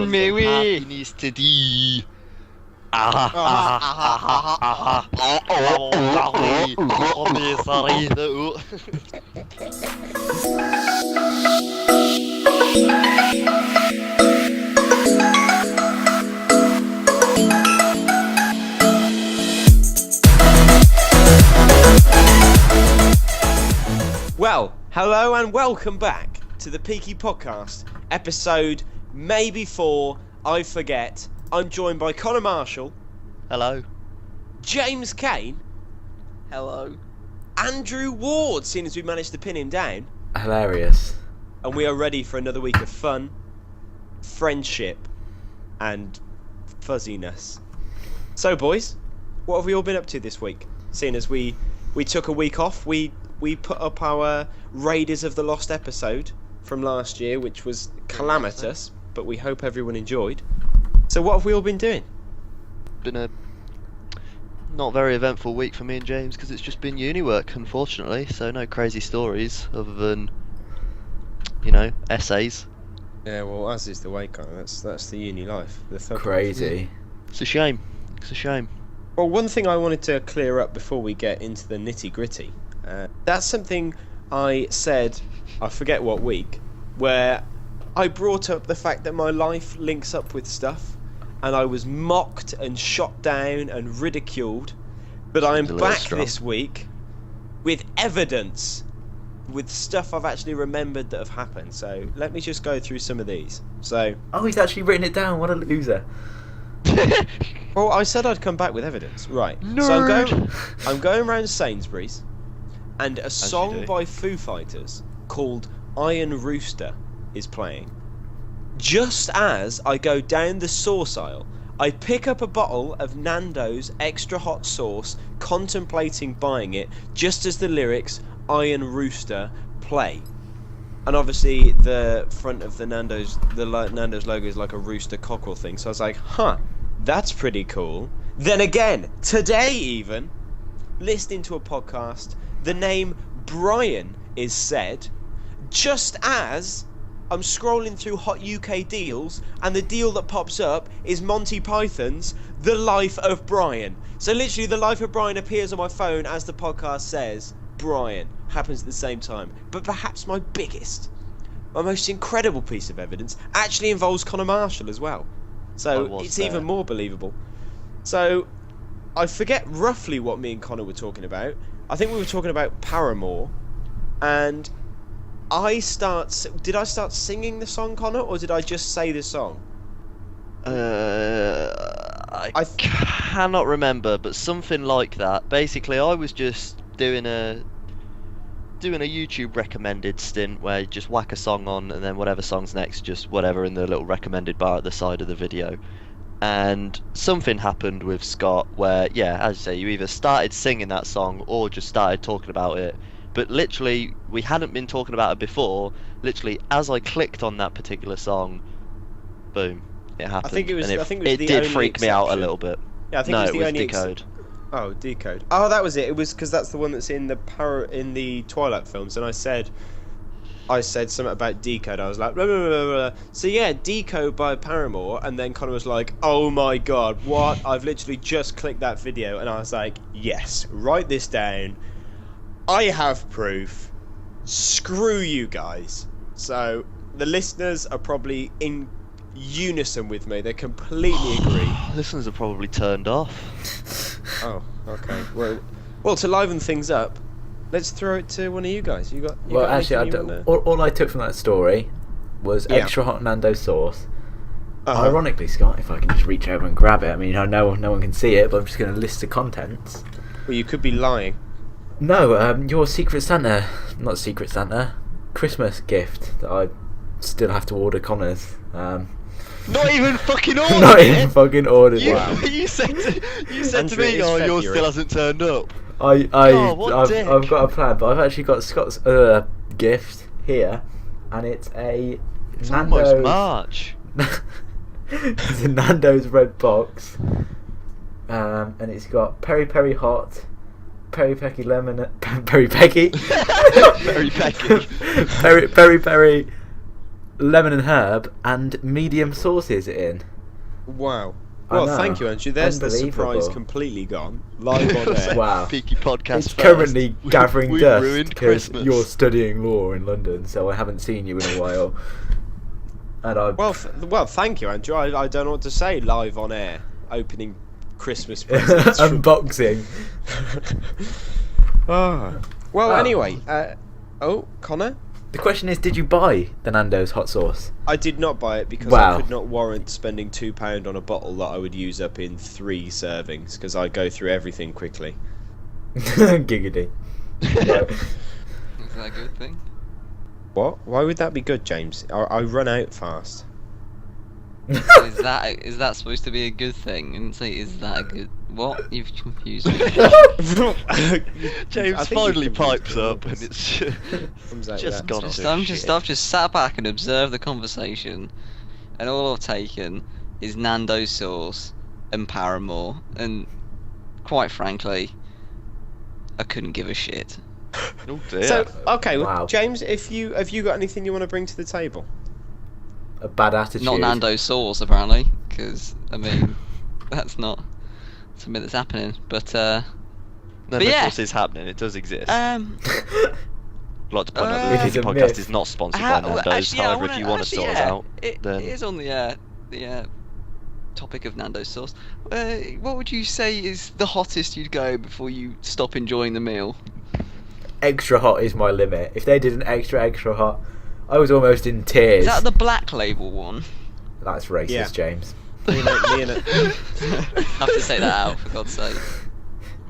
Mais oui. Happiness today. Well, hello and welcome back to the Peaky podcast, episode maybe 4, I forget. I'm joined by Connor Marshall. Hello. James Kane. Hello. Andrew Ward, seeing as we managed to pin him down. Hilarious. And we are ready for another week of fun, friendship, and fuzziness. So, boys, what have we all been up to this week? Seeing as we took a week off, we put up our Raiders of the Lost episode from last year, which was calamitous, but we hope everyone enjoyed. So what have we all been doing? Been a not very eventful week for me and James because it's just been uni work, unfortunately. So no crazy stories other than, essays. Yeah, well, as is the way, Connor. That's the uni life. The thug Crazy. life. It's a shame. It's a shame. Well, one thing I wanted to clear up before we get into the nitty gritty. That's something I said, I forget what week, where I brought up the fact that my life links up with stuff, and I was mocked and shot down and ridiculed, but I am back this week with evidence, with stuff I've actually remembered that have happened. So let me just go through some of these. So, Oh, he's actually written it down. What a loser. well, I said I'd come back with evidence, right? Nerd. So I'm going around Sainsbury's, and a song do. by Foo Fighters called Iron Rooster is playing. Just as I go down the sauce aisle, I pick up a bottle of Nando's extra hot sauce, contemplating buying it, just as the lyrics Iron Rooster play. And obviously the front of the Nando's logo is like a rooster cockerel thing, so I was like, that's pretty cool. Then again, today even, listening to a podcast, the name Brian is said, just as I'm scrolling through hot UK deals, and the deal that pops up is Monty Python's The Life of Brian. So literally, The Life of Brian appears on my phone as the podcast says Brian. Happens at the same time. But perhaps my most incredible piece of evidence actually involves Connor Marshall as well. So it's even more believable. So I forget roughly what me and Connor were talking about. I think we were talking about Paramore, and did I start singing the song, Connor, or did I just say the song? I cannot remember, but something like that. Basically, I was just doing a YouTube recommended stint where you just whack a song on, and then whatever song's next, just whatever in the little recommended bar at the side of the video. And something happened with Scott where, yeah, as you say, you either started singing that song or just started talking about it. But literally, we hadn't been talking about it before. Literally, as I clicked on that particular song, boom, it happened. I think it was. And I think it was it the did only freak me out a exception. little bit. Yeah, I think No, it was it the was only Decode. Oh, Decode. Oh, that was it. It was because that's the one that's in the Twilight films, and I said something about Decode. I was like, blah, blah, blah, blah. So yeah, Decode by Paramore, and then Connor was like, oh my god, what? I've literally just clicked that video, and I was like, yes, write this down. I have proof. Screw you guys. So the listeners are probably in unison with me. They completely agree. Listeners are probably turned off. Oh, okay. Well, to liven things up, let's throw it to one of you guys. You got Actually, all I took from that story was extra hot Nando sauce. Ironically, Scott, if I can just reach over and grab it. I mean, I know no one can see it, but I'm just going to list the contents. Well, you could be lying. No, your not Secret Santa, Christmas gift that I still have to order Connor's. Not even fucking ordered. Not even fucking ordered. You said to me, yours still hasn't turned up. I've got a plan, but I've actually got Scott's gift here, and it's almost March. It's a Nando's red box, and it's got peri peri hot, peri pecky lemon, peri pecky, Very pecky. peri peri lemon and herb, and medium sauce is it in. Wow. I Well, know. thank you, Andrew. There's the surprise Unbelievable. completely gone. Live on air. Wow. Peaky podcast. It's first. currently gathering We've dust ruined because Christmas. you're studying law in London, so I haven't seen you in a while. And I Well, thank you, Andrew. I don't know what to say. Live on air, opening Christmas presents. unboxing. Well, Oh. anyway. Connor? The question is, did you buy the Nando's hot sauce? I did not buy it because Wow. I could not warrant spending £2 on a bottle that I would use up in 3 servings because I go through everything quickly. Giggity. Right. Is that a good thing? What? Why would that be good, James? I run out fast. So is that supposed to be a good thing? And say, is that a good? What? You've confused me. James I think finally you've pipes confused up, me. and it's Comes out just that. gone to I've shit. just sat back and observed the conversation, and all I've taken is Nando's sauce and Paramore, and quite frankly, I couldn't give a shit. Oh dear. So, okay, Wow. James, have you got anything you want to bring to the table? A bad attitude. Not Nando's sauce, apparently, because I mean, that's not something that's happening. But no, but yeah. this is happening. It does exist. uh, I'd like to point out it that is the a podcast myth. is not sponsored How- by Nando's. actually, yeah, However, if you want to sort us out, then it is on the topic of Nando's sauce. What would you say is the hottest you'd go before you stop enjoying the meal? Extra hot is my limit. If they did an extra hot, I was almost in tears. Is that the black label one? That's racist, Yeah. James. Me and I have to say that out, for God's sake.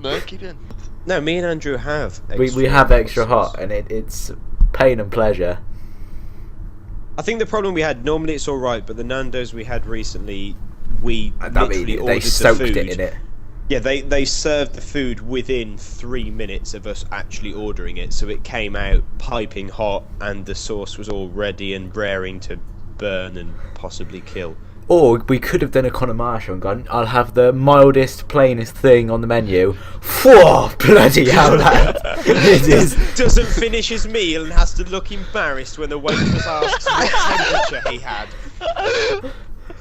no, keep in. No, me and Andrew have. We have extra hot, and it's pain and pleasure. I think the problem we had, normally it's alright, but the Nando's we had recently, we I literally mean, ordered they the soaked food. it in it. Yeah, they served the food within 3 minutes of us actually ordering it, so it came out piping hot, and the sauce was all ready and raring to burn and possibly kill. Or we could have done a Conor Marshall and gone, I'll have the mildest, plainest thing on the menu. Whoa, bloody hell, lad. It is. Doesn't finish his meal and has to look embarrassed when the waitress asks what temperature he had.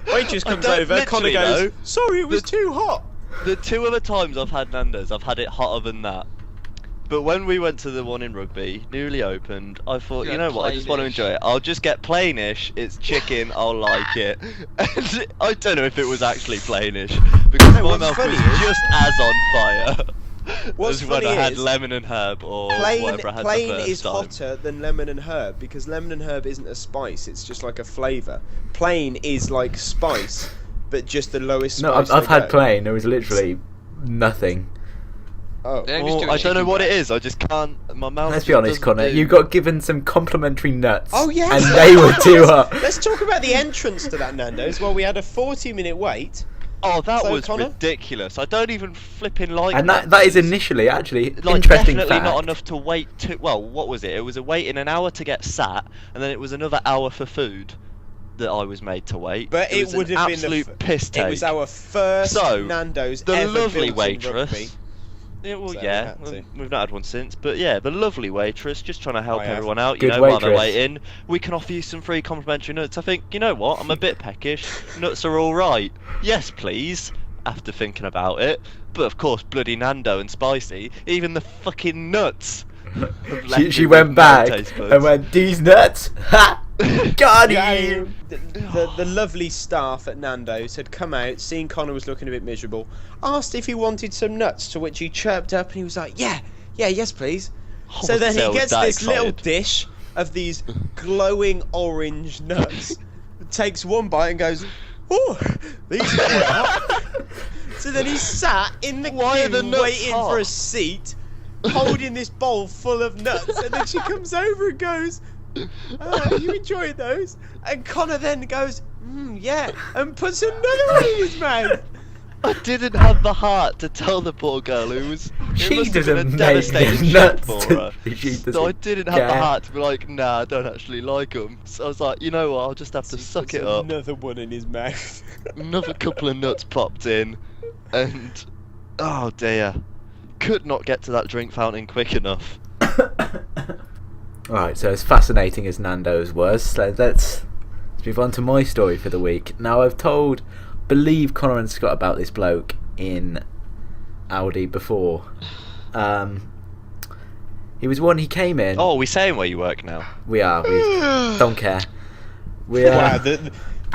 Waitress comes don't over, Connor literally goes, know. sorry, it was too hot. The 2 other times I've had Nando's, I've had it hotter than that. But when we went to the one in Rugby, newly opened, I thought, You you had know what, I just want to plainish. enjoy it. I'll just get plainish, it's chicken, I'll like it. And I don't know if it was actually plainish, because No, my what's mouth funny was is- just as on fire What's as when funny I had is- lemon and herb or Plain whatever I had the first is time. hotter than lemon and herb because lemon and herb isn't a spice, it's just like a flavour. Plain is like spice, but just the lowest No, spice. I've they had go. plain. There was literally nothing. Oh. They don't just Well, do a I don't know chicken what it breast. is, I just can't, my mouth Let's just be honest, doesn't Connor. do- You got given some complimentary nuts. Oh yes, And they were too hot. Let's talk about the entrance to that Nando's. Well, we had a 40-minute wait. Oh, that So, was Connor? ridiculous. I don't even flipping like And that is Nando's. initially actually Like, interesting definitely fact. not enough to wait to. Well, what was it? It was a waiting an hour to get sat, and then it was another hour for food that I was made to wait. But it was would an have been absolute piss take. It was our first So, Nando's the ever lovely built in Rugby. waitress. Yeah, well, So we yeah, had to. we've not had one since, but yeah, the lovely waitress just trying to help I have. everyone out. Good You know, while they're waitress. waiting, we can offer you some free complimentary nuts. I think, you know what? I'm a bit peckish. Nuts are all right. Yes, please. After thinking about it, but of course, bloody Nando and spicy. Even the fucking nuts. have left She me went with no back taste buds. and went, these nuts! Ha! Got Yeah, him! the lovely staff at Nando's had come out, seen Connor was looking a bit miserable, asked if he wanted some nuts, to which he chirped up and he was like, yes please. Oh, So then he I was gets that this little excited. dish of these glowing orange nuts, takes one bite and goes, oh, these are quite hot. So then he sat in the Why are the queue nuts waiting hot? for a seat, holding this bowl full of nuts, and then she comes over and goes, you enjoyed those? And Connor then goes, yeah, and puts another one in his mouth. I didn't have the heart to tell the poor girl who was. It She must have been a doesn't make devastating the shock nuts. for her. She So I doesn't didn't have the care. heart to be like, nah, I don't actually like them. So I was like, you know what, I'll just have to He suck puts it up. Another one in his mouth. Another couple of nuts popped in, and oh dear, could not get to that drink fountain quick enough. Alright, so as fascinating as Nando's was, so let's move on to my story for the week. Now, I've believe Connor and Scott about this bloke in Audi before. He came in. Oh, are we saying where you work now? We are. We don't care. Wow,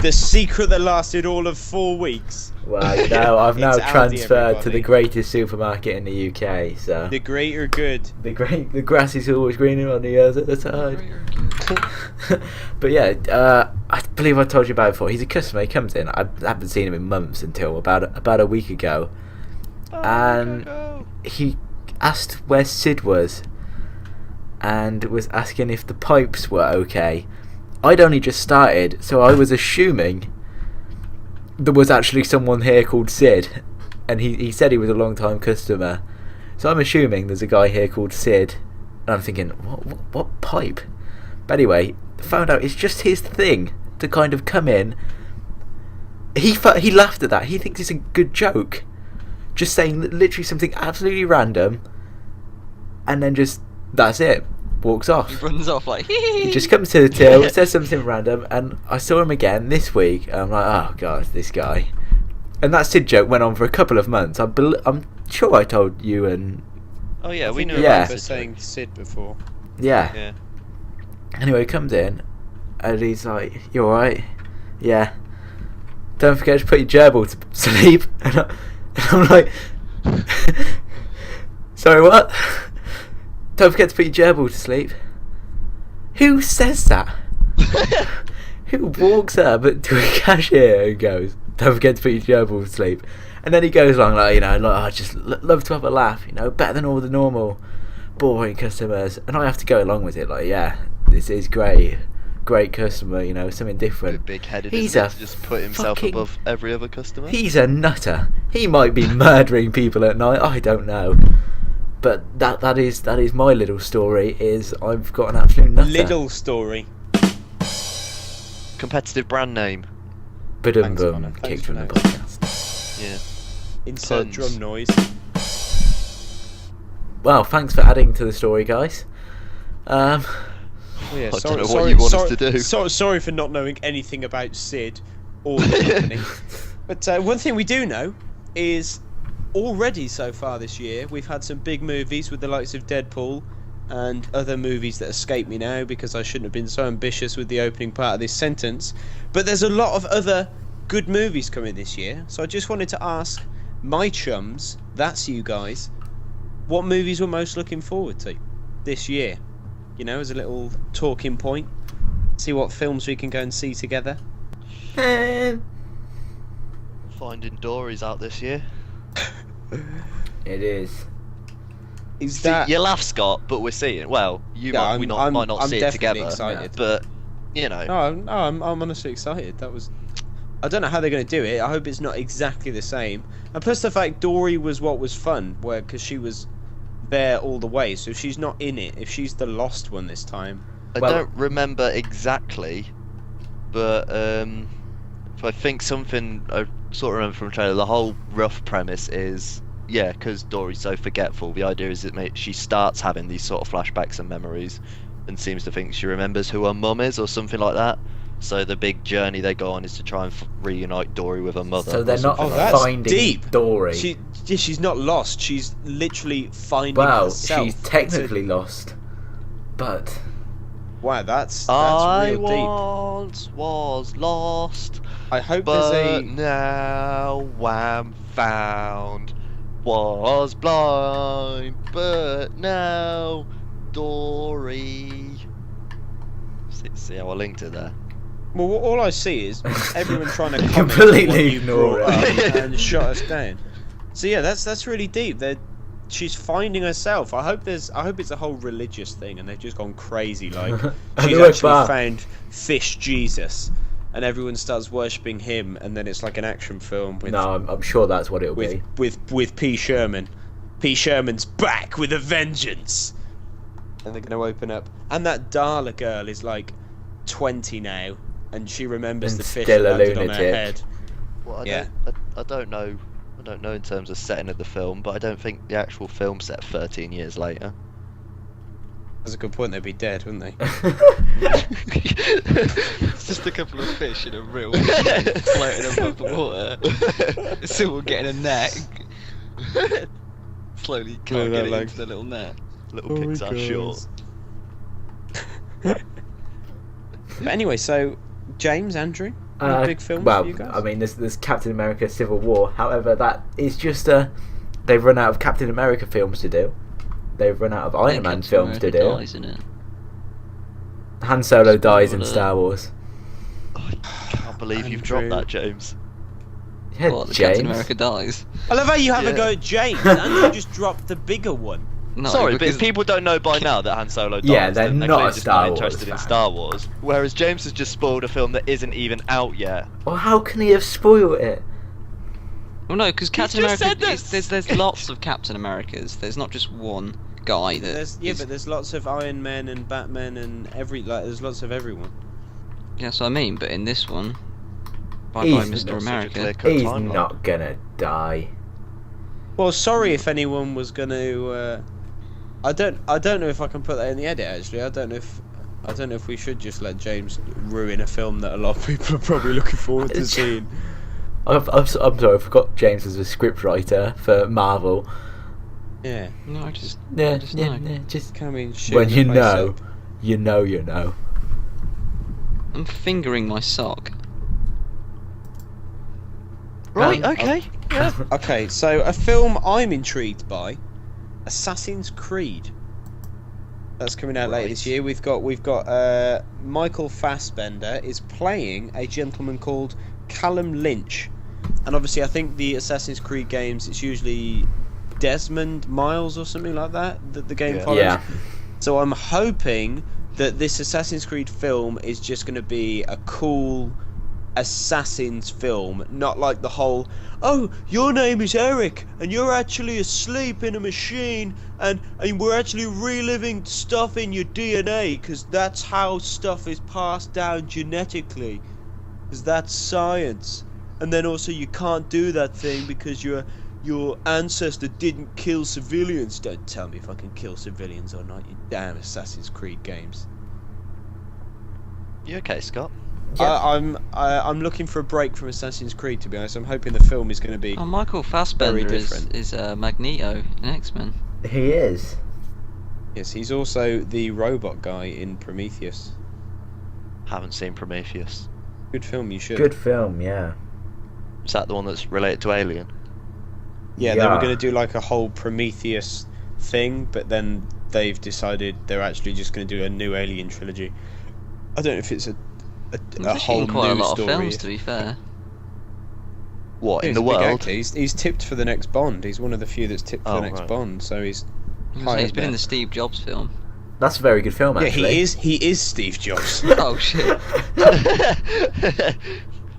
the secret that lasted all of 4 weeks. Well, I've now It's Aldi, transferred to the everybody. greatest supermarket in the UK. So The greater good. the grass is always greener on the other side. But yeah, I believe I told you about it before. He's a customer. He comes in. I haven't seen him in months until about a week ago, and he asked where Sid was, and was asking if the pipes were okay. I'd only just started, so I was assuming there was actually someone here called Sid, and he said he was a long time customer, so I'm assuming there's a guy here called Sid, and I'm thinking, what pipe? But anyway, found out it's just his thing to kind of come in. He laughed at that. He thinks it's a good joke, just saying literally something absolutely random, and then just that's it. Walks off. He runs off like He just comes to the till, says something random, and I saw him again this week. And I'm like, oh god, this guy. And that Sid joke went on for a couple of months. I'm sure I told you and Oh yeah, we knew Yeah. about For Sid. saying Sid before. yeah. Yeah. Anyway, he comes in, and he's like, "You alright? Yeah. Don't forget to put your gerbil to sleep." And I'm like, "Sorry, what?" Don't forget to put your gerbil to sleep. Who says that? Who walks up to a cashier and goes, "Don't forget to put your gerbil to sleep"? And then he goes along like, I just love to have a laugh, better than all the normal boring customers. And I have to go along with it, like, yeah, this is great customer, something different. Big-headed, He's isn't a it, to just put himself fucking- above every other customer. He's a nutter. He might be murdering people at night. I don't know. But that is my little story. Is I've got an absolute nutter. Little story. Competitive brand name. Badum Thanks, boom. Connor. Thanks Kicked for from the notes. podcast. Yeah. Insert Puns. drum noise. Well, thanks for adding to the story, guys. Oh, yeah, I don't sorry, know what sorry, you want sorry, us to do. sorry for not knowing anything about Sid or the company. But one thing we do know is already so far this year we've had some big movies with the likes of Deadpool and other movies that escape me now because I shouldn't have been so ambitious with the opening part of this sentence. But there's a lot of other good movies coming this year, so I just wanted to ask my chums, that's you guys, what movies we're most looking forward to this year? As a little talking point. See what films we can go and see together. Finding Dory's out this year. It is. Is See, that... you laugh, Scott, but we're seeing it. Well, might not I'm see it definitely together, excited. but No, I'm honestly excited. I don't know how they're going to do it. I hope it's not exactly the same. And plus the fact Dory was what was fun, because she was there all the way. So if she's not in it, if she's the lost one this time. I don't remember exactly, but if I think something I sort of remember from the trailer, the whole rough premise is, because Dory's so forgetful, the idea is that she starts having these sort of flashbacks and memories and seems to think she remembers who her mum is or something like that. So the big journey they go on is to try and reunite Dory with her mother. So they're not that's finding deep. Dory. She's not lost. She's literally finding Well, herself. she's technically lost, but Wow, that's I real deep. once was lost, I hope but there's a... now I'm found. Was blind, but now Dory. See how I linked it there? Well, all I see is everyone trying to comment Completely on what you ignore brought it. up and shut us down. So yeah, that's really deep. She's finding herself. I hope it's a whole religious thing, and they've just gone crazy. Like she's actually found Fish Jesus, and everyone starts worshipping him, and then it's like an action film with no, I'm sure that's what it'll be. with P. Sherman. P. Sherman's back with a vengeance, and they're going to open up. And that Darla girl is like 20 now, and she remembers And the fish still a landed on her lunatic. head. Well, Yeah. I don't know. I don't know in terms of setting of the film, but I don't think the actual film set 13 years later. That's a good point. They'd be dead, wouldn't they? It's just a couple of fish in a reel floating above the water. Someone getting a net. Slowly can't get it into the little net. Little pig's ass short. But anyway, so James, Andrew, big films well, for you guys? I mean, there's Captain America: Civil War. However, that is just they've run out of Captain America films to do. They've run out of Iron Man films to do. Dies, innit? Han Solo dies in Star Wars. I can't believe you've dropped that, James. Yeah, What, the James. Captain America dies? I love how you have a Yeah. go at James. Andrew just dropped the bigger one. No, Sorry, but because if people don't know by now that Han Solo dies, Yeah, they're then they're not clearly a just Star not Wars interested in fan. Star Wars. Whereas James has just spoiled a film that isn't even out yet. Well, how can he have spoiled it? Well, no, because Captain just America. said this. There's lots of Captain Americas. There's not just one guy that. But there's lots of Iron Men and Batman and there's lots of everyone. Yeah, that's what I mean. But in this one, bye He's bye, not Mr. such a America. clear-cut He's timeline. not gonna die. Well, sorry if anyone was gonna. I don't know if I can put that in the edit. Actually, I don't know if we should just let James ruin a film that a lot of people are probably looking forward to seeing. I'm sorry, I forgot James was a scriptwriter for Marvel. Yeah, No, I just. Yeah, just yeah, know. yeah. Just can we shoot when the you place know, up? you know. I'm fingering my sock. Right, okay. Yeah. Okay, so a film I'm intrigued by, Assassin's Creed. That's coming out later this year. We've got Michael Fassbender is playing a gentleman called Callum Lynch, and obviously I think the Assassin's Creed games, it's usually Desmond Miles or something like that the game follows. Yeah. So I'm hoping that this Assassin's Creed film is just going to be a cool Assassin's film, not like the whole, oh, your name is Eric and you're actually asleep in a machine and we're actually reliving stuff in your DNA because that's how stuff is passed down genetically, because that's science. And then also you can't do that thing because your ancestor didn't kill civilians. Don't tell me if I can kill civilians or not, you damn Assassin's Creed games. You okay, Scott? Yeah. I'm looking for a break from Assassin's Creed, to be honest. I'm hoping the film is going to be Oh, Michael Fassbender very is different. Magneto in X-Men. He is. Yes, he's also the robot guy in Prometheus. Haven't seen Prometheus. Good film, you should. Good film, yeah. Is that the one that's related to Alien? Yeah, they were Yeah. going to do like a whole Prometheus thing, but then they've decided they're actually just going to do a new Alien trilogy. I don't know if it's a He's whole in quite a new lot story. of films, to be fair. What, in He's the a big world? actor. He's tipped for the next Bond. He's one of the few that's tipped for Oh, the next right. Bond, so he's He's high up been in there. the Steve Jobs film. That's a very good film, Yeah, actually. he is Steve Jobs. Oh shit!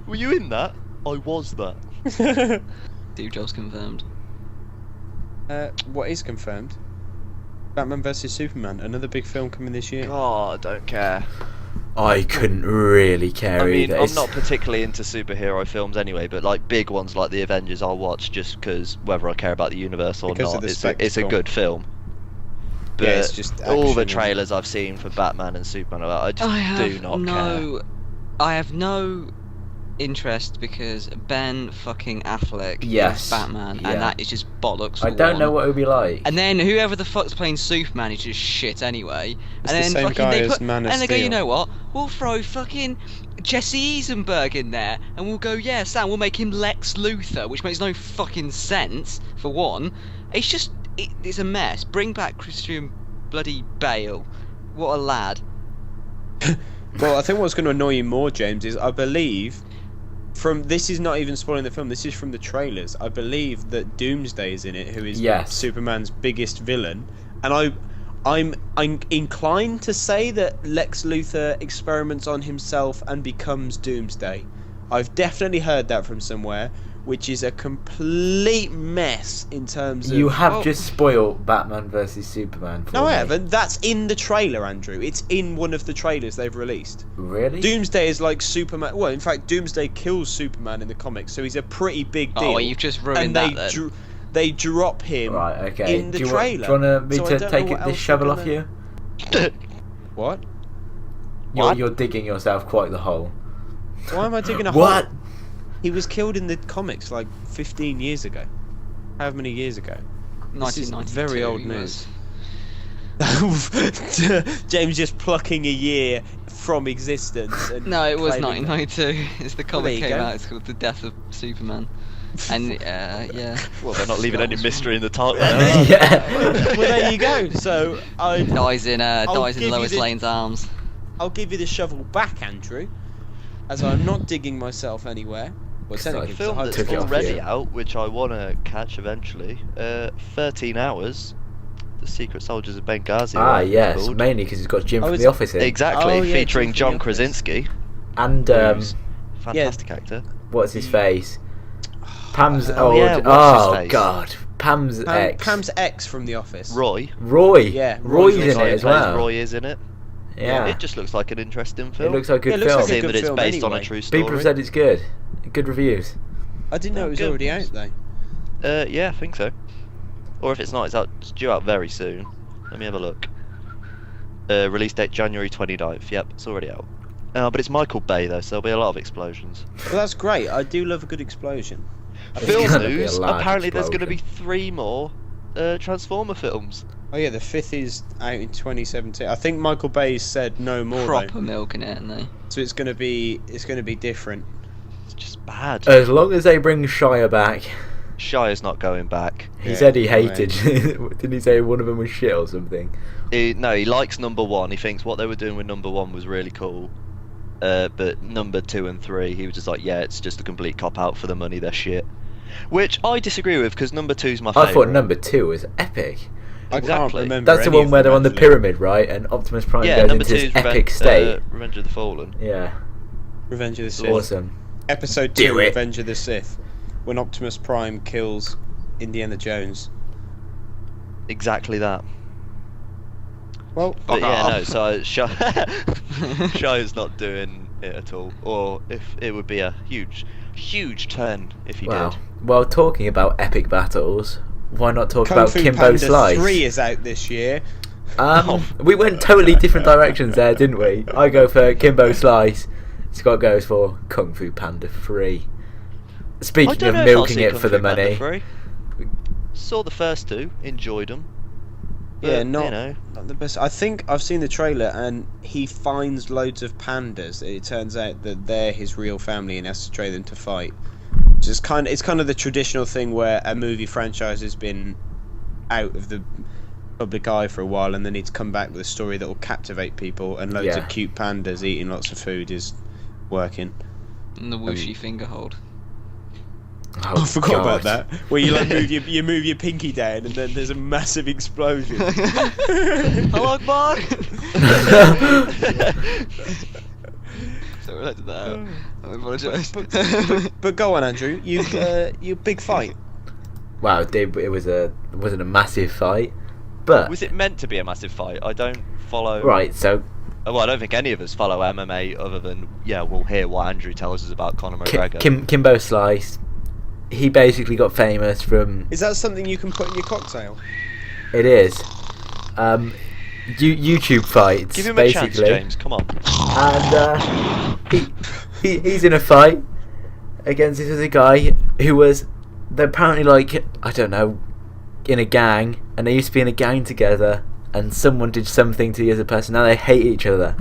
Were you in that? I was that. Steve Jobs confirmed. What is confirmed? Batman vs Superman, another big film coming this year. God, I don't care. I couldn't really care I mean, either. I'm not particularly into superhero films anyway, but like big ones like the Avengers, I'll watch just because whether I care about the universe or Because of not, the it's a spectacle. good film. But Yeah, it's just all action the and- trailers I've seen for Batman and Superman, I just do not care. I have no interest because Ben fucking Affleck Yes, is Batman, yeah. and that is just bollocks. For I don't know one. what it would be like. And then whoever the fuck's playing Superman is just shit anyway. It's and the then same fucking guy they as put, Man of and they go, you Steel. know what? We'll throw fucking Jesse Eisenberg in there, and we'll go, yeah, Sam, we'll make him Lex Luthor, which makes no fucking sense. For one, it's just it's a mess. Bring back Christian bloody Bale. What a lad. Well, I think what's going to annoy you more, James, is I believe this is not even spoiling the film. This is from the trailers. I believe that Doomsday is in it, who is Yes. Superman's biggest villain, and I'm inclined to say that Lex Luthor experiments on himself and becomes Doomsday. I've definitely heard that from somewhere, which is a complete mess in terms of. You have Oh, just spoiled Batman versus Superman. For No, I me. haven't. That's in the trailer, Andrew. It's in one of the trailers they've released. Really? Doomsday is like Superman. Well, in fact, Doomsday kills Superman in the comics, so he's a pretty big deal. Oh, well, you've just ruined and that then. they drop him Right, okay. in the do you trailer. Want me So I to don't take know what this else shovel they're off gonna- you? What? You're digging yourself quite the hole. Why am I digging a What? hole? He was killed in the comics like 15 years ago. However many years ago? This is 1992. very old news. James just plucking a year from existence. And No, it was claiming that. 1992. It's the there comic you came go. out. It's called The Death of Superman. And yeah. Well, they're not leaving any mystery in the title. Yeah. Well, there you go. So Dies in give you Lois the- Lane's arms. I'll give you the shovel back, Andrew, as I'm not digging myself anywhere. Well, It's like technically, A it's film a that's Took it off already you. out, which I want to catch eventually. 13 Hours. The Secret Soldiers of Benghazi. Ah, right, yes, called. mainly because he's got Jim Oh, from is The it- Office in. Exactly, Oh, yeah, featuring Jim John from The Office. Krasinski. And who's fantastic actor. what's his face? Pam's Oh, old. yeah, what's his oh face? God, Pam's ex. Pam's ex from The Office. Roy. Roy. Yeah, Roy's Roy's in also it as plays well. Roy is in it. Yeah. It just looks like an interesting It film. looks like a Yeah, good it looks film. like a Seeing good that it's film based on a anyway. true story. People have said it's good. Good reviews. I didn't know it was Good. already out though. Yeah, I think so. Or if it's not, it's due out very soon. Let me have a look. Release date January 29th. Yep, it's already out. But it's Michael Bay though, so there'll be a lot of explosions. Well, that's great. I do love a good explosion. It's Film gonna be a news. large Apparently, there's going to be explosion. 3 more Transformer films. Oh yeah, the 5th is out in 2017. I think Michael Bay said no more Proper though. milking it, aren't they? So it's gonna be different. It's just bad. As long as they bring Shia back. Shire's not going back. He Yeah, said he right. hated. Didn't he say one of them was shit or something? No, he likes number 1. He thinks what they were doing with number 1 was really cool. But number 2 and 3, he was just like, yeah, it's just a complete cop out for the money. They're shit. Which I disagree with because number 2's my favourite. I thought number 2 was epic. I can't Exactly. remember. That's the any one of where them, they're on the actually. pyramid, right? And Optimus Prime Yeah, goes number into 2 his is epic state. Revenge of the Fallen. Yeah, Revenge of the Sith. awesome. Episode Do 2, it. Revenge of the Sith, when Optimus Prime kills Indiana Jones. Exactly that. Well, But yeah, off. no, so Shire's not doing it at all. Or if it would be a huge turn if he Wow. did. Well, talking about epic battles, why not talk Kung about Fu Kimbo Panda Slice? 3 is out this year. We went totally different directions there, didn't we? I go for Kimbo Slice. Scott goes for Kung Fu Panda 3. I Speaking don't of know if I'll milking see it Kung for Fu the Panda money, 3. Saw the first 2, enjoyed them. Yeah, But, not, you know, not the best. I think I've seen the trailer, and he finds loads of pandas. It turns out that they're his real family, and has to train them to fight. It's kind of the traditional thing where a movie franchise has been out of the public eye for a while, and then it's come back with a story that will captivate people, and loads Yeah. of cute pandas eating lots of food is working. And the whooshy finger hold. oh, I forgot God. about that. Where you like move your pinky down, and then there's a massive explosion. Hello, Akbar! Sorry, I did that out. I apologise. But go on, Andrew. You big fight. Wow, it wasn't a massive fight, but was it meant to be a massive fight? I don't follow. right. So Well, I don't think any of us follow MMA other than we'll hear what Andrew tells us about Conor McGregor. Kimbo Slice, he basically got famous from. Is that something you can put in your cocktail? It is. YouTube fights. Give him basically. a chance, James. Come on. And he's in a fight against this other guy who was. They're apparently like, I don't know, in a gang, and they used to be in a gang together, and someone did something to the other person. Now they hate each other,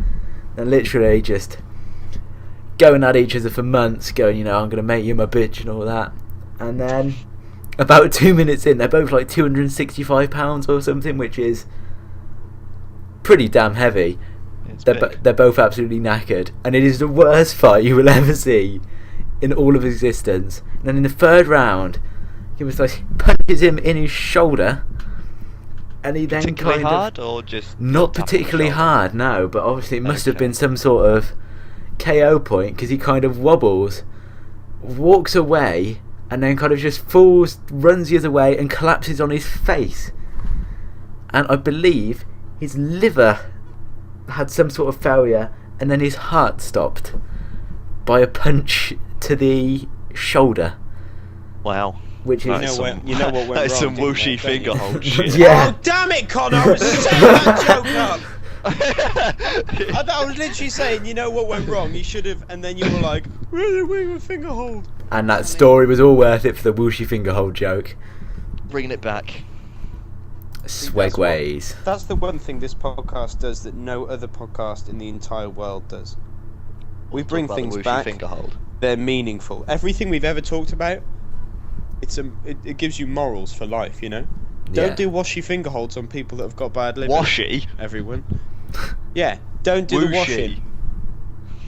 and literally just going at each other for months, going, I'm gonna make you my bitch and all that. And then about 2 minutes in, they're both like 265 pounds or something, which is pretty damn heavy. It's They're, big. they're both absolutely knackered, and it is the worst fight you will ever see in all of existence. And then in the third round, he was like punches him in his shoulder, and he then Particularly kind hard of or just not tap on the particularly shoulder? hard, no, but obviously it must have Okay. been some sort of KO point because he kind of wobbles, walks away, and then kind of just falls, runs the other way, and collapses on his face. And I believe his liver had some sort of failure, and then his heart stopped by a punch to the shoulder, Wow. which is That is You know what went that is wrong, some didn't whooshy it, don't you? finger hold shit. Yeah. Oh damn it, Connor! I was setting that joke up. I was literally saying, you know what went wrong? You should have, and then you were like, really, we were finger hold. And that story was all worth it for the whooshy finger hold joke. Bringing it back. Swagways. That's the one thing this podcast does that no other podcast in the entire world does. We bring things back. Finger hold. They're meaningful. Everything we've ever talked about, it gives you morals for life, you know? Don't do washy finger holds on people that have got bad liver. Washy? Everyone. Yeah, don't do the washing.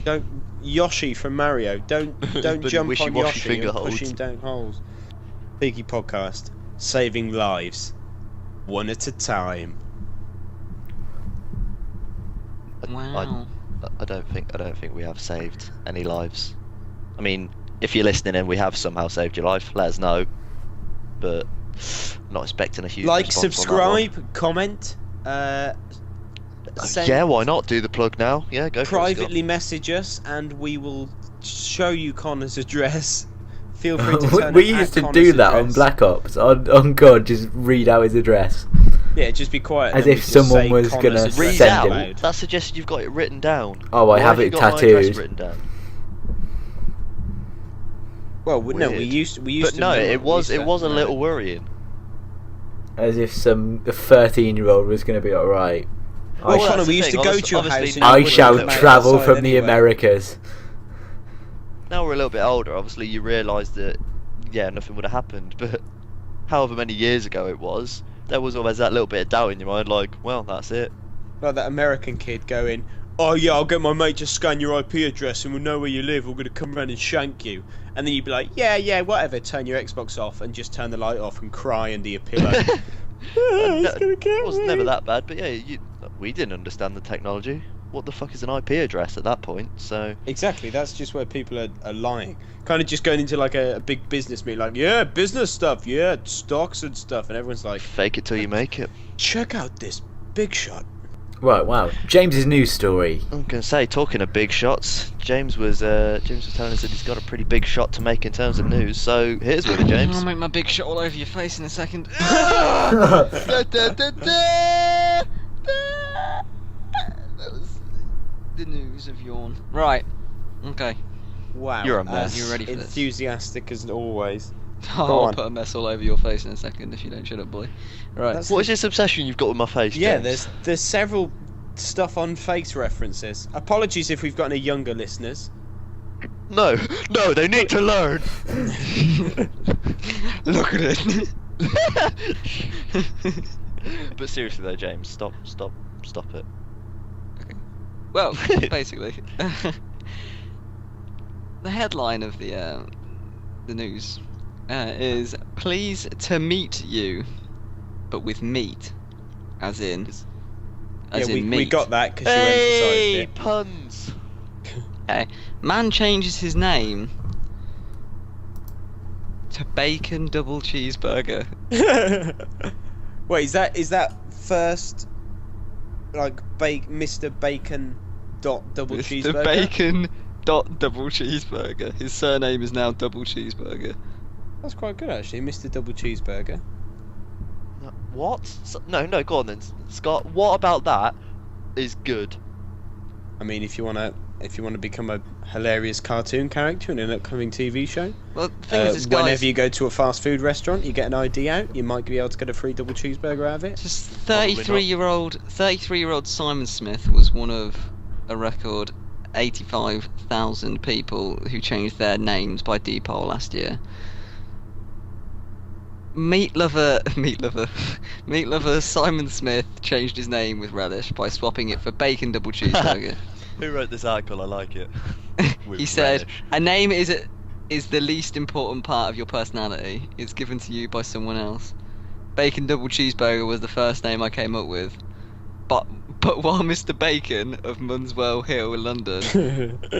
Don't Yoshi from Mario. Don't jump on Yoshi and push him down holes. Peaky podcast, saving lives, one at a time. Wow. I don't think we have saved any lives. I mean, if you're listening and we have somehow saved your life, let us know. But I'm not expecting a huge Like, response subscribe, comment. Yeah, why not? Do the plug now. Yeah, go for it. Privately message us, and we will show you Connor's address. Feel free to turn We used to do that on Black Ops. On God, just read out his address. Yeah, just be quiet. As if someone was gonna Read send out. him. That suggests you've got it written down. Oh, I have it got my address tattooed. written down? Well, no, we Weird. used But to. no, know it what was we a used to know. little worrying. As if some 13-year-old was going to be alright. Well, that's Connor, the we used thing, to go to your obviously house. now I we're shall a little bit travel outside from the anyway. Americas. Now we're a little bit older, obviously you realise that, yeah, nothing would have happened, but however many years ago it was, there was always that little bit of doubt in your mind, like, well, that's it. Like that American kid going, oh yeah, I'll get my mate to scan your IP address and we'll know where you live, we're going to come around and shank you. And then you'd be like, yeah, whatever, turn your Xbox off and just turn the light off and cry under your pillow. He's gonna get It was me. never that bad, but yeah, we didn't understand the technology. What the fuck is an IP address at that point, so... Exactly, that's just where people are lying. Kind of just going into like a big business meeting, like, yeah, business stuff, yeah, stocks and stuff, and everyone's like, Fake it till you make it. check out this big shot. Right, wow. James's news story. I'm gonna say, talking of big shots, James was telling us that he's got a pretty big shot to make in terms of news. So here's with it, James. I'll make my big shot all over your face in a second. That was the news of yawn. Right. Okay. Wow. You're a mess. You ready for this? Enthusiastic as always. I'll on. put a mess all over your face in a second if you don't shut up, boy. Right. That's What is this obsession you've got with my face, Yeah, James? there's several stuff on face references. Apologies if we've got any younger listeners. No, they need to learn. Look at it. But seriously though, James, stop it. Well, basically, the headline of the news is "Pleased to meet you," but with meat, as in We meat. got that because Hey, you emphasised puns. Okay. Man changes his name to Bacon Double Cheeseburger. it. Wait, is that first like Mr. Bacon dot double Mr. cheeseburger? Bacon dot Double Cheeseburger. His surname is now Double Cheeseburger. That's quite good actually, Mr. Double Cheeseburger. What? No, go on then, Scott. What about that is good? I mean, if you wanna become a hilarious cartoon character in an upcoming TV show, Well, the thing is, this guy's whenever you go to a fast food restaurant, you get an ID out, you might be able to get a free double cheeseburger out of it. just Probably not. 33-year-old Simon Smith was one of a record 85,000 people who changed their names by Depol last year. Meat lover Simon Smith changed his name with relish by swapping it for Bacon Double Cheeseburger. Who wrote this article? I like it. With He said, relish. "A name is the least important part of your personality. It's given to you by someone else. Bacon Double Cheeseburger was the first name I came up with. But while Mr. Bacon of Munswell Hill, London,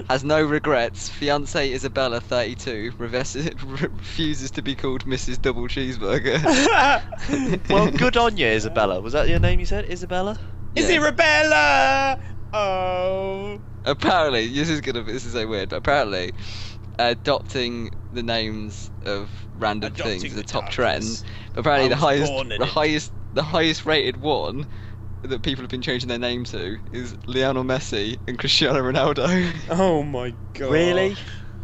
has no regrets, fiancée Isabella, 32, refuses to be called Mrs. Double Cheeseburger." Well, good on you, Isabella. Was that your name you said, Isabella? Is Yeah. it Rebella? Oh. Apparently, this is so weird, but apparently, adopting the names of random Adopting things is the a top darkness. trend. But apparently, I was born in it. the highest rated one that people have been changing their name to is Lionel Messi and Cristiano Ronaldo. Oh my god. Really?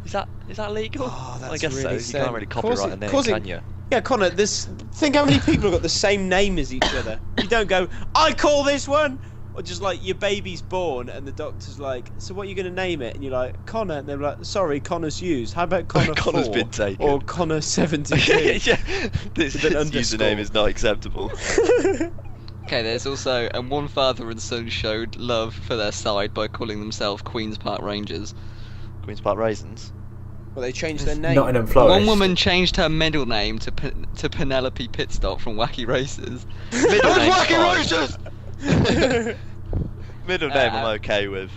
Is that legal? Oh, that's I guess really so. sad. You can't really copyright a name, can you? Yeah, Connor, think how many people have got the same name as each other. You don't go, I call this one! Or just like your baby's born and the doctor's like, so what are you going to name it? And you're like, Connor. And they're like, sorry, Connor's used. How about Connor Connor's 4? been taken. Or Connor 72? Yeah, this With an underscore. username is not acceptable. Okay, there's also, and one father and son showed love for their side by calling themselves Queen's Park Rangers. Queen's Park Raisins. Well, they changed their name. Nottingham Forest. One woman changed her middle name to Penelope Pitstop from Wacky Races. Middle name, Wacky Races! Middle name I'm okay with.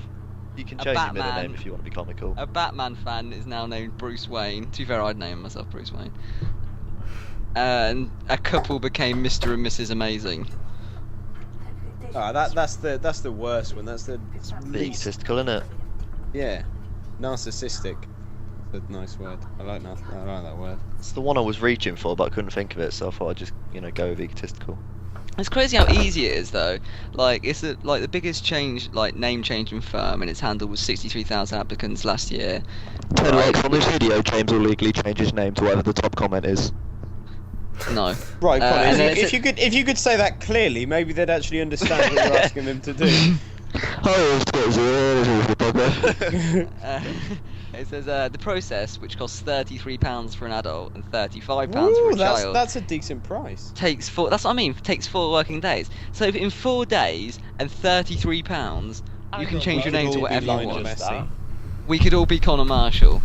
You can a change your middle Batman- name if you want to be comical. A Batman fan is now named Bruce Wayne. To be fair, I'd name myself Bruce Wayne. And a couple became Mr. and Mrs. Amazing. Ah, that's the worst one. That's the least. Egotistical, isn't it? Yeah, narcissistic. That's a nice word. I like that word. It's the one I was reaching for, but I couldn't think of it, so I thought I'd just, go with egotistical. It's crazy how easy it is, though. Like it's like the biggest change, like name change in firm, and its handle was 63,000 applicants last year. On this video, James will legally change his name to whatever the top comment is. No. Right, Connor, and then if you could say that clearly, maybe they'd actually understand what you're asking them to do. It says the process, which costs £33 for an adult and £35 for Ooh, a child, that's a decent price. takes 4. That's what I mean. Takes 4 working days. So if in 4 days and £33, you can change your name to whatever you Lionel want. Messi. We could all be Connor Marshall.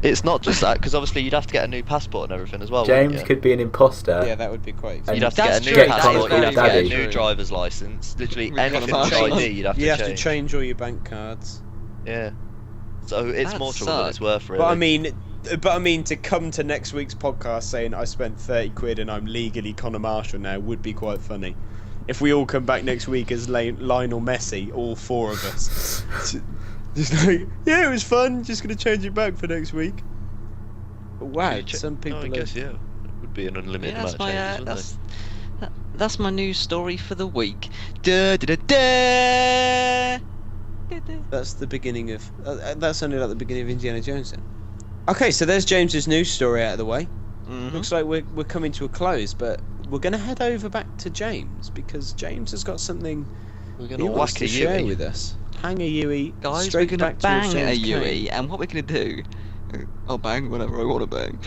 It's not just that, because obviously you'd have to get a new passport and everything as well. James wouldn't you? could be an imposter. Yeah, that would be quite expensive. You'd have to That's get a new true, passport, that you'd is have to very get a new true. driver's license, literally With anything Conor with Marshall. ID you'd have to You change. have to change all your bank cards. Yeah. So it's That more trouble than it's worth, really. But I mean, to come to next week's podcast saying I spent 30 quid and I'm legally Connor Marshall now would be quite funny. If we all come back next week as Lionel Messi, all 4 of us. Just like, yeah, it was fun, just going to change it back for next week. But wow, some people I guess, yeah. It would be an unlimited Yeah, that's amount of my changes, wouldn't that's my news story for the week. Da da da da. That's the beginning of... that's only like the beginning of Indiana Jones then. Okay, so there's James's news story out of the way. Mm-hmm. Looks like we're coming to a close, but we're going to head over back to James, because James has got something We're he going to wants whack to a share Yui. with us. Hang a Yui, Guys, straight we're gonna back bang towards a James Yui, Kane. and what we're gonna do? I'll bang whenever I want to bang.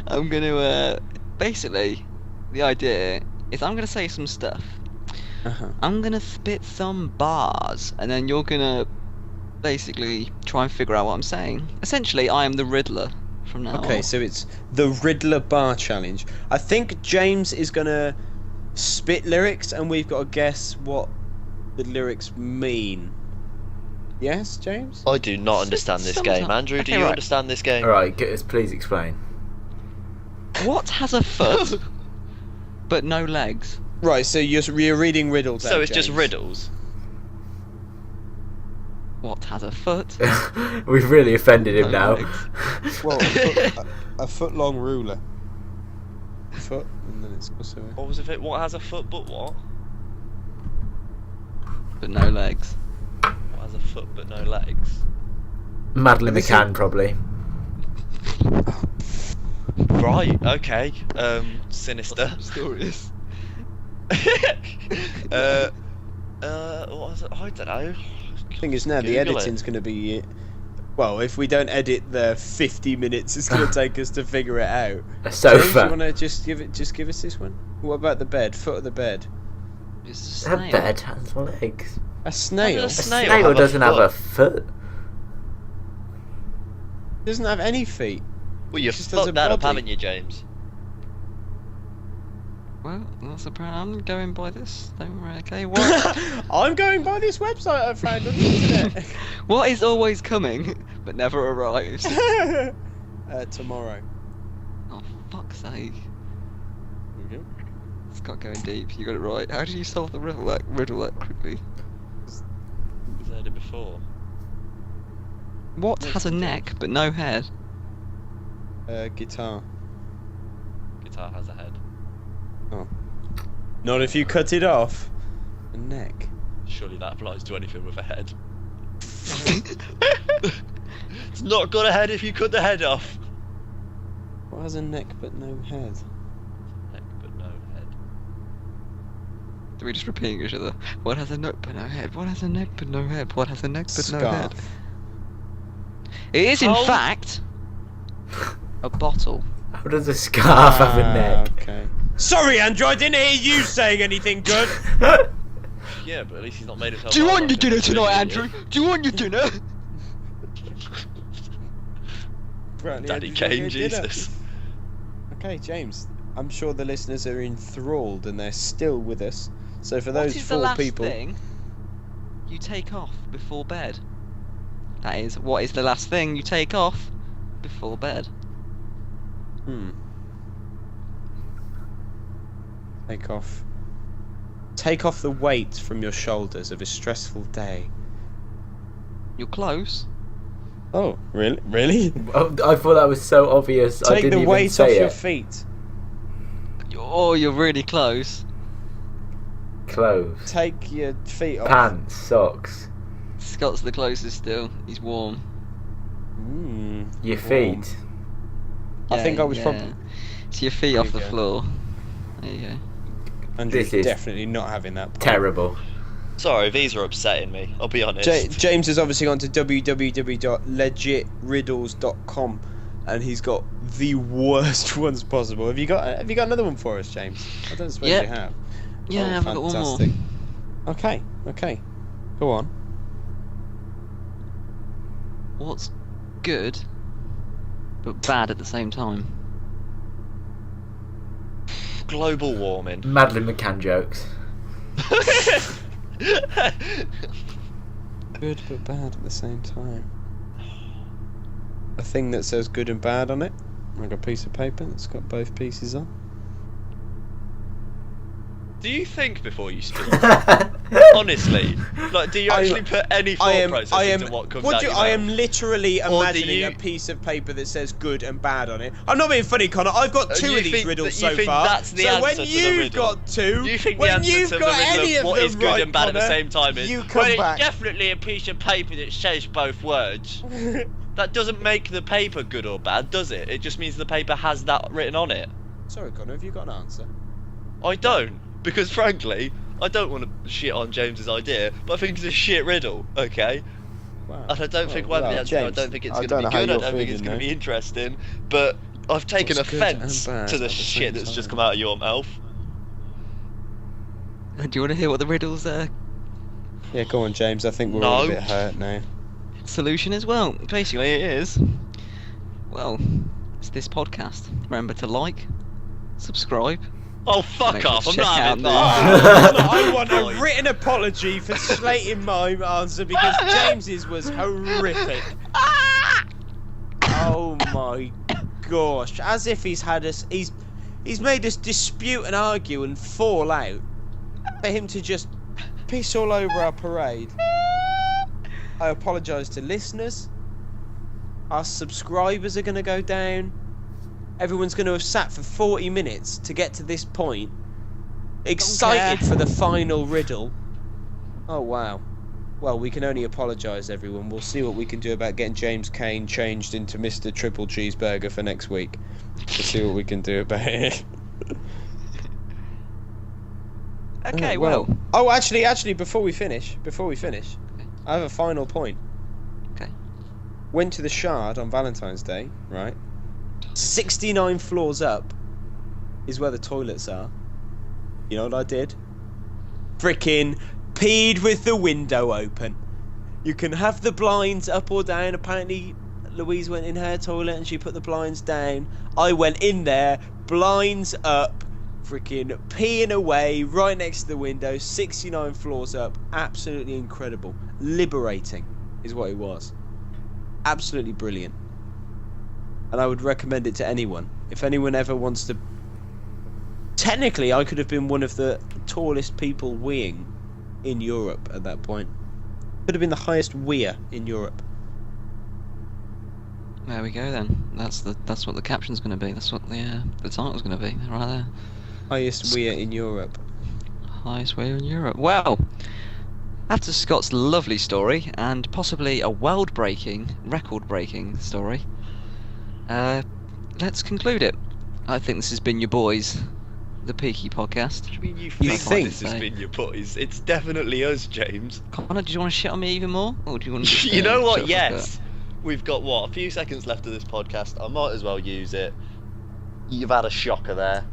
I'm gonna basically, the idea is I'm gonna say some stuff. Uh-huh. I'm gonna spit some bars, and then you're gonna basically try and figure out what I'm saying. Essentially, I am the Riddler from now Okay, on. so it's the Riddler Bar Challenge. I think James is going to spit lyrics, and we've got to guess what the lyrics mean. Yes, James? I do not understand this game. Andrew, do Okay, you right. understand this game? Alright, please explain. What has a foot but no legs? Right, so you're reading riddles So out, it's just James. riddles. What has a foot? We've really offended him No now. legs. Well, a foot-long ruler. Foot, and then it's also... What was it? What has a foot but what? But no legs. What has a foot but no legs? Madeline This McCann, is- probably. Right, okay. Sinister. Mysterious. What was it? I don't know. thing is now, the Google editing's going to be... Well, if we don't edit the 50 minutes it's going to take us to figure it out. A James, sofa. you want to just give us this one? What about the bed? Foot of the bed? Just a Her snail. bed has legs. A snail? A A snail snail have a doesn't have a foot? foot. Doesn't have any feet. Well, you Just as a fucked that up, body. haven't you, James? Well, that's apparent. I'm going by this. Don't worry, okay? What? I'm going by this website I found on the internet. What is always coming but never arrives? Tomorrow. Oh, fuck's sake. It's got going deep. You got it right. How did you solve the riddle that quickly? We've heard it before. What has a neck but no head? Guitar. Guitar has a head. Oh. Not if you cut it off. A neck. Surely that applies to anything with a head. It's not got a head if you cut the head off. What has a neck but no head? Neck but no head. Do we just repeat each other? What has a neck but no head? What has a neck but no head? What has a neck but no head? Scarf. It is in Oh. fact a bottle. How does a scarf have a neck? Okay. Sorry, Andrew, I didn't hear you saying anything good. Yeah, but at least he's not made himself. Do you look want your like a dinner idiot. tonight, Andrew? Do you want your dinner? Apparently, Daddy Andrew's gonna Kane, get dinner. Jesus. Okay, James. I'm sure the listeners are enthralled and they're still with us. So for What those is the 4 last people, thing you take off before bed? That is, what is the last thing you take off before bed? Take off the weight from your shoulders of a stressful day. You're close. Oh, really? Really? Oh, I thought that was so obvious. I Take didn't the even weight off say your it. feet. You're really close. Clothes, Take your feet off. pants, socks, Scott's the closest still. He's warm. your Warm. feet. I think I was yeah. probably. So your feet There off you the go. floor. There you go. Andrew's This is definitely not having that. Point. Terrible. Sorry, these are upsetting me. I'll be honest. James has obviously gone to www.legitriddles.com and he's got the worst ones possible. Have you got another one for us, James? I don't suppose Yep. you have. Yeah, Oh, I've got one more. fantastic. Okay. Go on. What's good, but bad at the same time? Global warming. Madeline McCann jokes. Good but bad at the same time. A thing that says good and bad on it. Like a piece of paper that's got both pieces on. Do you think before you speak? Honestly, like, do you actually put any thought process into what comes out your I am mouth? literally Or do imagining you- a piece of paper that says good and bad on it. I'm not being funny, Connor. I've got 2 You of these think riddles that- so you think far. that's the so answer when to the you've riddle? got 2, You think the when answer you've to the got riddle any of of what them is good right, and bad at the Connor, same time is you come well, back. it's definitely a piece of paper that says both words. That doesn't make the paper good or bad, does it? It just means the paper has that written on it. Sorry, Connor. Have you got an answer? I don't, because frankly, I don't want to shit on James's idea, but I think it's a shit riddle, okay? Wow. And I don't think well, one of the answers, I James, don't think it's I going don't to know be how good, I you're don't think it's feeling going to be now. interesting, but I've taken What's good and offence bad to at the the shit same that's just time? come out of your mouth. Do you want to hear what the riddle's Yeah, go on, James. I think we're all a No. bit hurt now. solution is? Well, basically it is. Well, it's this podcast. Remember to like, subscribe. Oh, fuck Make sure off, to I'm check not out having the- that. I want a written apology for slating my answer because James's was horrific. Oh my gosh! As if he's had us, he's made us dispute and argue and fall out for him to just piss all over our parade. I apologise to listeners. Our subscribers are going to go down. Everyone's going to have sat for 40 minutes to get to this point, excited care. for the final riddle. Oh wow. Well, we can only apologise, everyone. We'll see what we can do about getting James Kane changed into Mr. Triple Cheeseburger for next week. We'll see what we can do about it. Okay, well. Oh, actually, before we finish, I have a final point. Okay. Went to the Shard on Valentine's Day, right? 69 floors up is where the toilets are. You know what I did? Frickin' peed with the window open. You can have the blinds up or down. Apparently, Louise went in her toilet and she put the blinds down. I went in there, blinds up, frickin' peeing away right next to the window, 69 floors up. Absolutely incredible. Liberating is what it was. Absolutely brilliant. And I would recommend it to anyone. If anyone ever wants to... Technically, I could have been one of the tallest people weeing in Europe at that point. Could have been the highest weer in Europe. There we go then. That's what the caption's going to be. That's what the title's going to be right there. Highest weir in Europe. highest whale in Europe. Well, after Scott's lovely story and possibly a world-breaking, record-breaking story, let's conclude it. I think this has been your boys, the Peaky podcast. What do you mean you You think? this has been your boys? It's definitely us, James. Connor, do you want to shit on me even more, or do you want to? Just, You know shut what? the fuck Yes. We've got what? A few seconds left of this podcast. I might as well use it. You've had a shocker there.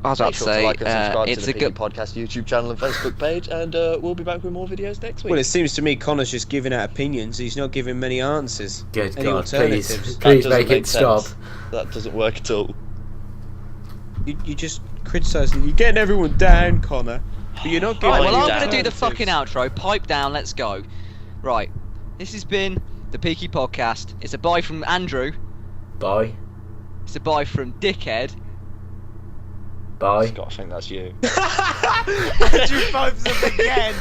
I was Make about to sure say, to like and subscribe it's to the a Peaky good. Podcast YouTube channel and Facebook page, and we'll be back with more videos next week. Well, it seems to me Connor's just giving out opinions. He's not giving many answers. Good Any God, please, alternatives? That please doesn't make it stop. sense. That doesn't work at all. You just criticising. You're getting everyone down, Connor. But you're not giving. Right, well, you I'm down. going to do the fucking outro. Pipe down, let's go. Right, this has been the Peaky Podcast. It's a bye from Andrew. Bye. It's a bye from Dickhead. Bye. Scott, I think that's you. Andrew pipes up again.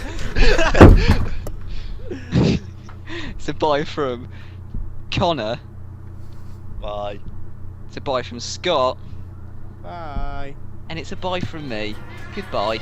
It's a bye from Connor. Bye. It's a bye from Scott. Bye. And it's a bye from me. Goodbye.